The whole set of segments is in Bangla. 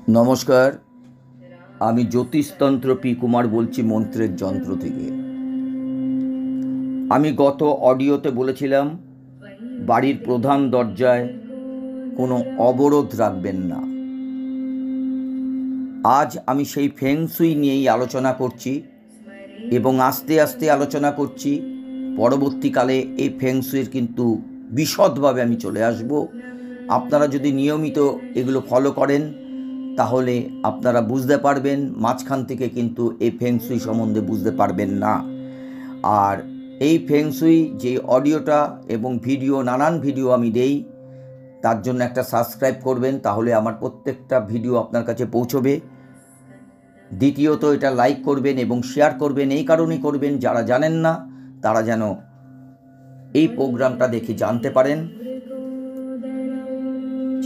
নমস্কার, আমি জ্যোতিষতন্ত্র পি কুমার বলছি মন্ত্রের যন্ত্র থেকে। আমি গত অডিওতে বলেছিলাম বাড়ির প্রধান দরজায় কোনো অবরোধ রাখবেন না। আজ আমি সেই ফেংশুই নিয়েই আলোচনা করছি এবং আস্তে আস্তে আলোচনা করছি। পরবর্তীকালে এই ফেংশুইয়ের কিন্তু বিশদভাবে আমি চলে আসব। আপনারা যদি নিয়মিত এগুলো ফলো করেন তাহলে আপনারা বুঝতে পারবেন, মাঝখান থেকে কিন্তু এই ফেংশুই সম্বন্ধে বুঝতে পারবেন না। আর এই ফেংশুই যে অডিওটা এবং ভিডিও, নানান ভিডিও আমি দেই, তার জন্য একটা সাবস্ক্রাইব করবেন, তাহলে আমার প্রত্যেকটা ভিডিও আপনার কাছে পৌঁছবে। দ্বিতীয়ত এটা লাইক করবেন এবং শেয়ার করবেন। এই কারণেই করবেন, যারা জানেন না তারা যেন এই প্রোগ্রামটা দেখে জানতে পারেন।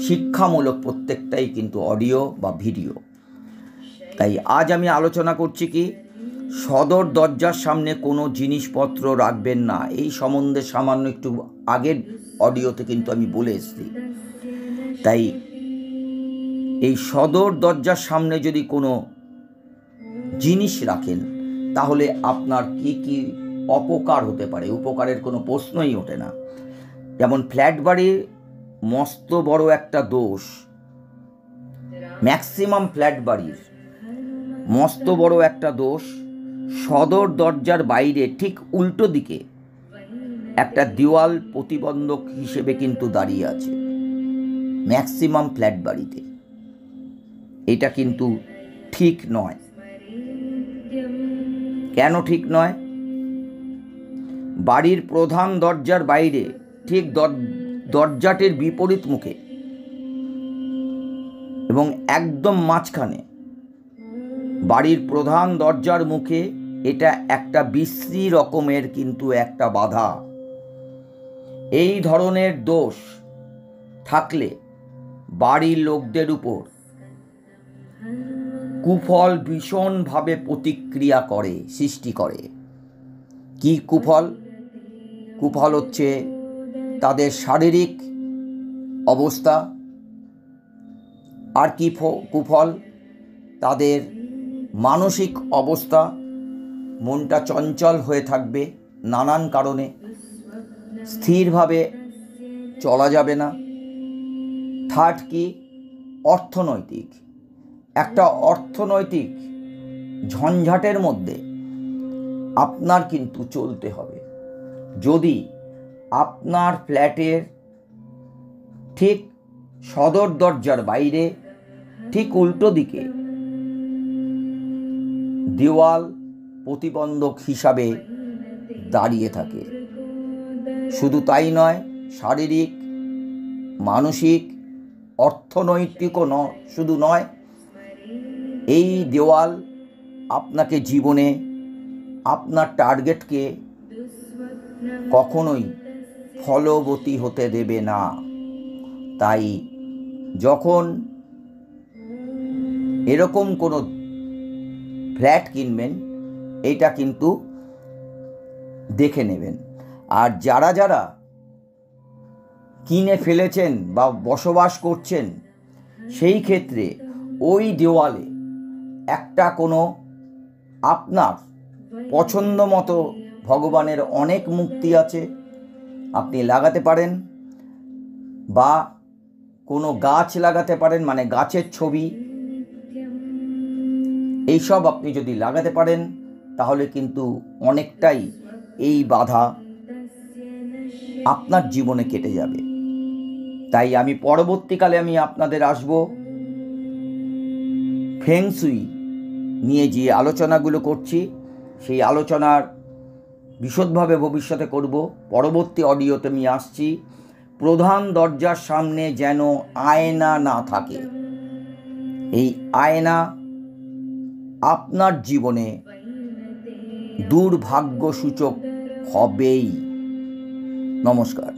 শিক্ষামূলক প্রত্যেকটাই কিন্তু অডিও বা ভিডিও। তাই আজ আমি আলোচনা করছি কি, সদর দরজার সামনে কোনো জিনিসপত্র রাখবেন না। এই সম্বন্ধে সামান্য একটু আগের অডিওতে কিন্তু আমি বলে এসেছি। তাই এই সদর দরজার সামনে যদি কোনো জিনিস রাখেন তাহলে আপনার কি কি অপকার হতে পারে, উপকারের কোনো প্রশ্নই ওঠে না। যেমন ফ্ল্যাট বাড়ির মস্ত বড় একটা দোষ, ম্যাক্সিমাম ফ্ল্যাট বাড়ির মস্ত বড় একটা দোষ, সদর দরজার বাইরে ঠিক উল্টো দিকে একটা দেওয়াল প্রতিবন্ধক হিসেবে কিন্তু দাঁড়িয়ে আছে ম্যাক্সিমাম ফ্ল্যাট বাড়িতে। এটা কিন্তু ঠিক নয়। কেন ঠিক নয়? বাড়ির প্রধান দরজার বাইরে ঠিক দরজাটির বিপরীত মুখে এবং একদম মাঝখানে বাড়ির প্রধান দরজার মুখে এটা একটা বিশ্রী রকমের কিন্তু একটা বাধা। এই ধরনের দোষ থাকলে বাড়ির লোকদের উপর কুফল ভীষণভাবে প্রতিক্রিয়া করে, সৃষ্টি করে। কি কুফল? কুফল হচ্ছে তাদের শারীরিক অবস্থা। আর কি কুফল? তাদের মানসিক অবস্থা। মনটা চঞ্চল হয়ে থাকবে নানান কারণে, স্থিরভাবে চলা যাবে না। থার্ড কি? অর্থনৈতিক। একটা অর্থনৈতিক ঝঞ্ঝাটের মধ্যে আপনার কিন্তু চলতে হবে। যদি আপনার ফ্ল্যাটের ঠিক সদর দরজার বাইরে ঠিক উল্টো দিকে দেওয়াল প্রতিবন্ধক হিসাবে দাঁড়িয়ে থাকে, শুধু তাই নয়, শারীরিক, মানসিক, অর্থনৈতিকও শুধু নয়, এই দেওয়াল আপনাকে জীবনে আপনার টার্গেটকে কখনোই ফলবতী হতে দেবে না। তাই যখন এরকম কোনো ফ্ল্যাট কিনবেন, এটা কিন্তু দেখে নেবেন। আর যারা যারা কিনে ফেলেছেন বা বসবাস করছেন, সেই ক্ষেত্রে ওই দেওয়ালে একটা কোনো আপনার পছন্দ মতো ভগবানের অনেক মূর্তি আছে, আপনি লাগাতে পারেন, বা কোনো গাছ লাগাতে পারেন, মানে গাছের ছবি। এইসব আপনি যদি লাগাতে পারেন তাহলে কিন্তু অনেকটাই এই বাধা আপনার জীবনে কেটে যাবে। তাই আমি পরবর্তীকালে আপনাদের আসব ফেংশুই নিয়ে যে আলোচনাগুলো করছি, সেই আলোচনার বিশদভাবে ভবিষ্যতে করব। পরবর্তী অডিওতে আমি আসছি। প্রধান দরজার সামনে যেন আয়না না থাকে। এই আয়না আপনার জীবনে দুর্ভাগ্যসূচক হবেই। নমস্কার।